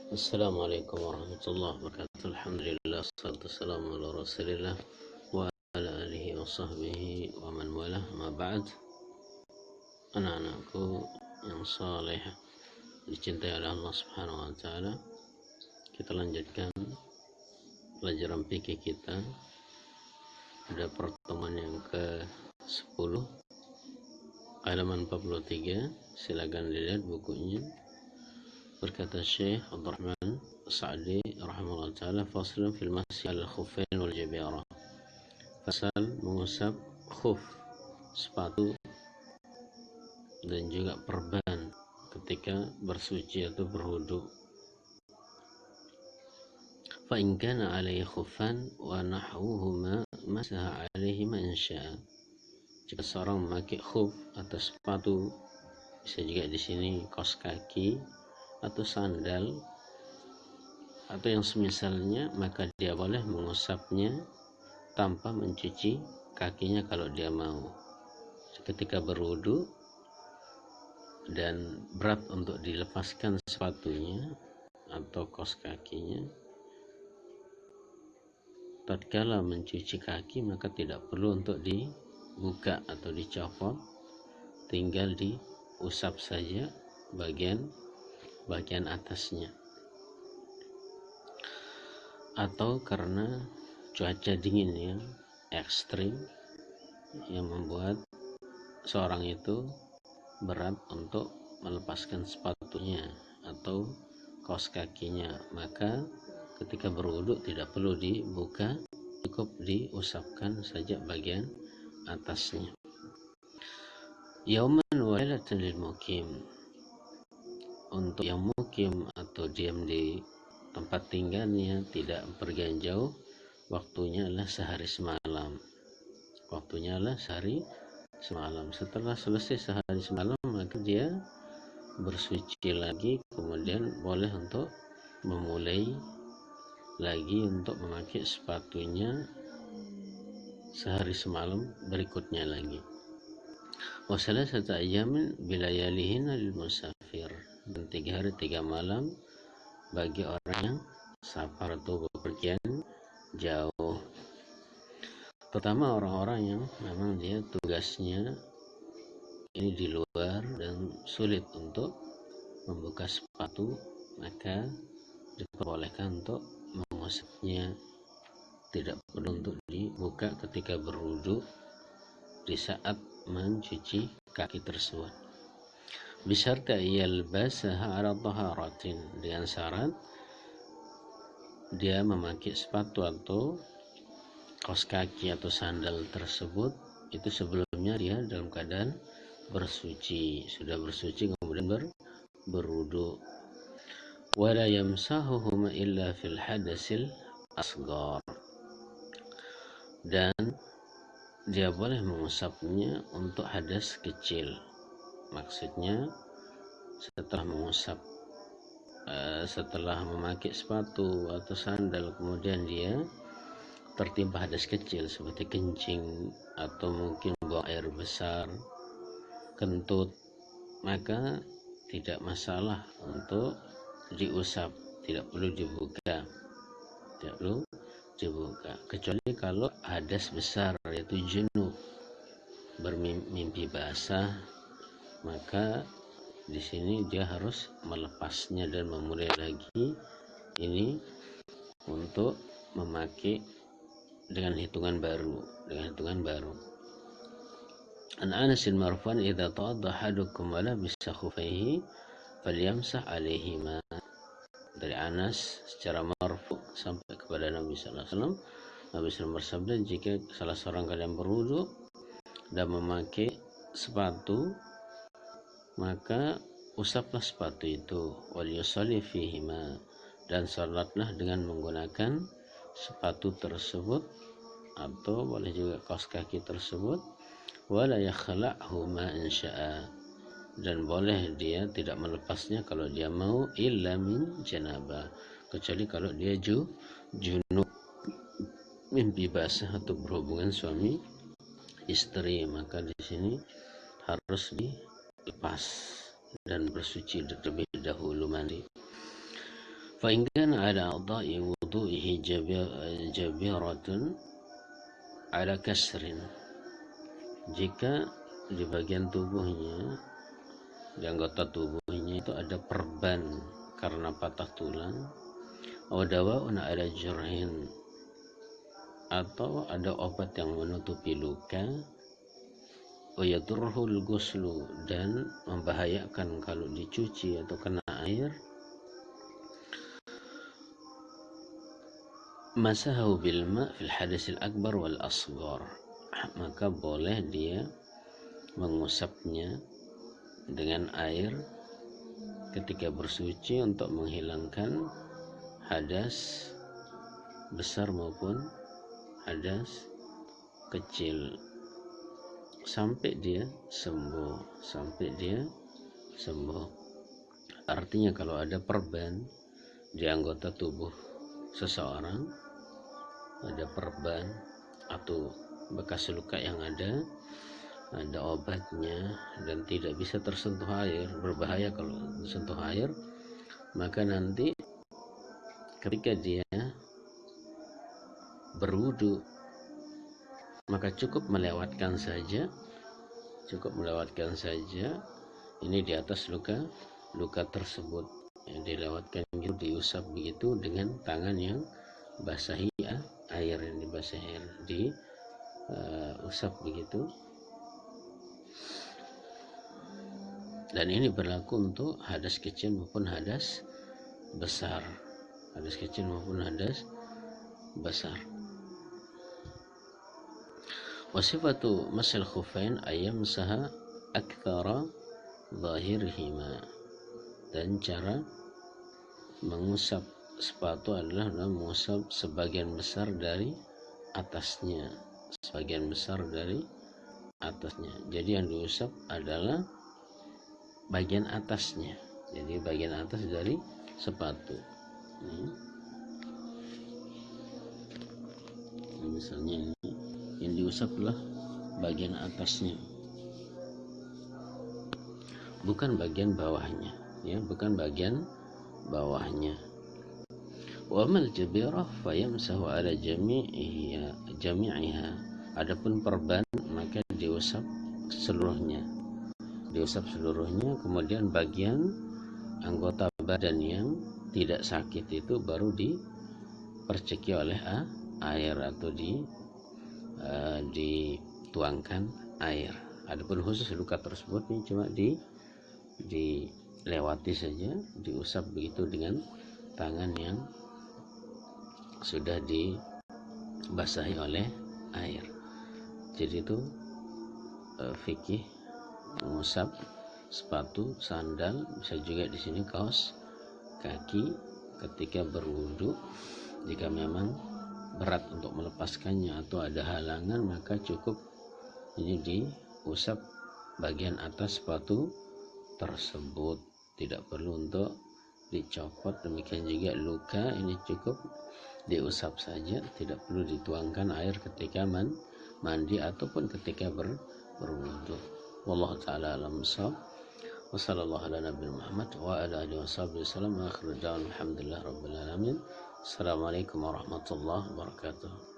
Assalamualaikum warahmatullahi wabarakatuh. Alhamdulillah, salatu wassalamu ala rasulillah wa ala alihi wa sahbihi wa man walah, ma ba'd. Anak-anakku yang saleh, dicintai oleh Allah subhanahu wa ta'ala, kita lanjutkan pelajaran fikih kita pada pertemuan yang ke-10, halaman 43. Silakan dilihat bukunya. Berkata Syekh Abdul Rahman Sa'di rahimahullah ta'ala, faslun fil masyi al khuffain wal jabirah. Fasal mengusap khuf, sepatu, dan juga perban ketika bersuci atau berwudu. Fa in kana alaihi khuffan wa nahwuhuma masaha alaihima in syaa. Jika seorang memakai khuf atau sepatu, bisa juga di sini kaos kaki atau sandal atau yang semisalnya, maka dia boleh mengusapnya tanpa mencuci kakinya kalau dia mau. Ketika berwudu dan berat untuk dilepaskan sepatunya atau kaos kakinya, tatkala mencuci kaki maka tidak perlu untuk dibuka atau dicopot, tinggal diusap saja bagian atasnya. Atau karena cuaca dingin yang ekstrim yang membuat seorang itu berat untuk melepaskan sepatunya atau kaos kakinya, maka ketika berwudu tidak perlu dibuka, cukup diusapkan saja bagian atasnya. Yauman wa lailatan lil mukim. Untuk yang mukim atau diam di tempat tinggalnya, tidak pergi jauh, waktunya adalah sehari semalam. Setelah selesai sehari semalam, maka dia bersuci lagi, kemudian boleh untuk memulai lagi untuk memakai sepatunya sehari semalam berikutnya lagi. Wa salasata ayyamin bilayalihinna lil musafir. Dan 3 hari 3 malam bagi orang yang safar atau bepergian jauh. Pertama, orang-orang yang memang dia tugasnya ini di luar dan sulit untuk membuka sepatu, maka diperbolehkan untuk mengusapnya, tidak perlu untuk dibuka ketika berwudu di saat mencuci kaki tersebut. Bisyarti yalbasaha ala taharatin, dengan syarat dia memakai sepatu atau kaos kaki atau sandal tersebut itu sebelumnya dia dalam keadaan bersuci, sudah bersuci kemudian berwudu. Wala yamsahuhuma illa fil hadasil asghar. Dan dia boleh mengusapnya untuk hadas kecil. Maksudnya setelah memakai sepatu atau sandal kemudian dia tertimpa hadas kecil seperti kencing atau mungkin buang air besar, kentut, maka tidak masalah untuk diusap, tidak perlu dibuka, kecuali kalau hadas besar yaitu junub, bermimpi basah, maka di sini dia harus melepasnya dan memulai lagi ini untuk memakai dengan hitungan baru. An Anas marfu'an idza tawadda ahadukum wa labisa khuffaihi falyamsah alaihima. Dari Anas secara marfu sampai kepada Nabi sallallahu alaihi wasallam, Nabi SAW bersabda, jika salah seorang kalian berwudu dan memakai sepatu, maka usaplah sepatu itu, wal yusalli fihima, dan salatlah dengan menggunakan sepatu tersebut atau boleh juga kaos kaki tersebut, wala yakhla'huma in syaa, dan boleh dia tidak melepasnya kalau dia mau, illa min janabah, kecuali kalau dia junub, mimpi basah atau berhubungan suami istri, maka di sini harus dilepas dan bersuci terlebih dahulu mandi. فإن كان على أعضاء وضوئه جبيرة على كسر, jika di bagian tubuhnya, di anggota tubuhnya itu ada perban karena patah tulang, atau dawa'un ala jurhin, atau ada obat yang menutupi luka, yadurrul ghuslu, dan membahayakan kalau dicuci atau kena air, masahu bil ma' fil hadasil akbar wal asghar, maka boleh dia mengusapnya dengan air ketika bersuci untuk menghilangkan hadas besar maupun hadas kecil sampai dia sembuh. Artinya kalau ada perban di anggota tubuh seseorang, ada perban atau bekas luka yang ada obatnya dan tidak bisa tersentuh air, berbahaya kalau tersentuh air, maka nanti ketika dia berwudu maka cukup melewatkan saja ini di atas luka tersebut, yang dilewatkan gitu, diusap begitu dengan tangan yang basahi air, yang dibasahi air, diusap begitu. Dan ini berlaku untuk hadas kecil maupun hadas besar. Wasifatu masil khufain ayam saha akthara zahirihima, dan cara mengusap sepatu adalah mengusap sebagian besar dari atasnya. Jadi yang diusap adalah bagian atasnya, jadi bagian atas dari sepatu. Misalnya ini yang diusap adalah bagian atasnya, bukan bagian bawahnya, bukan bagian bawahnya. Wa amal jabirah fayamsahu ala jami'iha, adapun perban maka diusap seluruhnya, kemudian bagian anggota badan yang tidak sakit itu baru diperceki oleh air atau dituangkan air. Adapun khusus luka tersebut ini cuma dilewati saja, diusap begitu dengan tangan yang sudah dibasahi oleh air. Jadi itu fikih mengusap sepatu, sandal, bisa juga di sini kaos kaki ketika berwudu. Jika memang berat untuk melepaskannya atau ada halangan, maka cukup ini diusap bagian atas sepatu tersebut, tidak perlu untuk dicopot. Demikian juga luka, ini cukup diusap saja, tidak perlu dituangkan air ketika mandi ataupun ketika berwudu. Wallahu ta'ala alam bissawab. Wa sallallahu ala nabiyina Muhammad wa ala alihi wasallam. Wa akhiru da'wana alhamdulillah rabbil alamin. Assalamualaikum warahmatullahi wabarakatuh.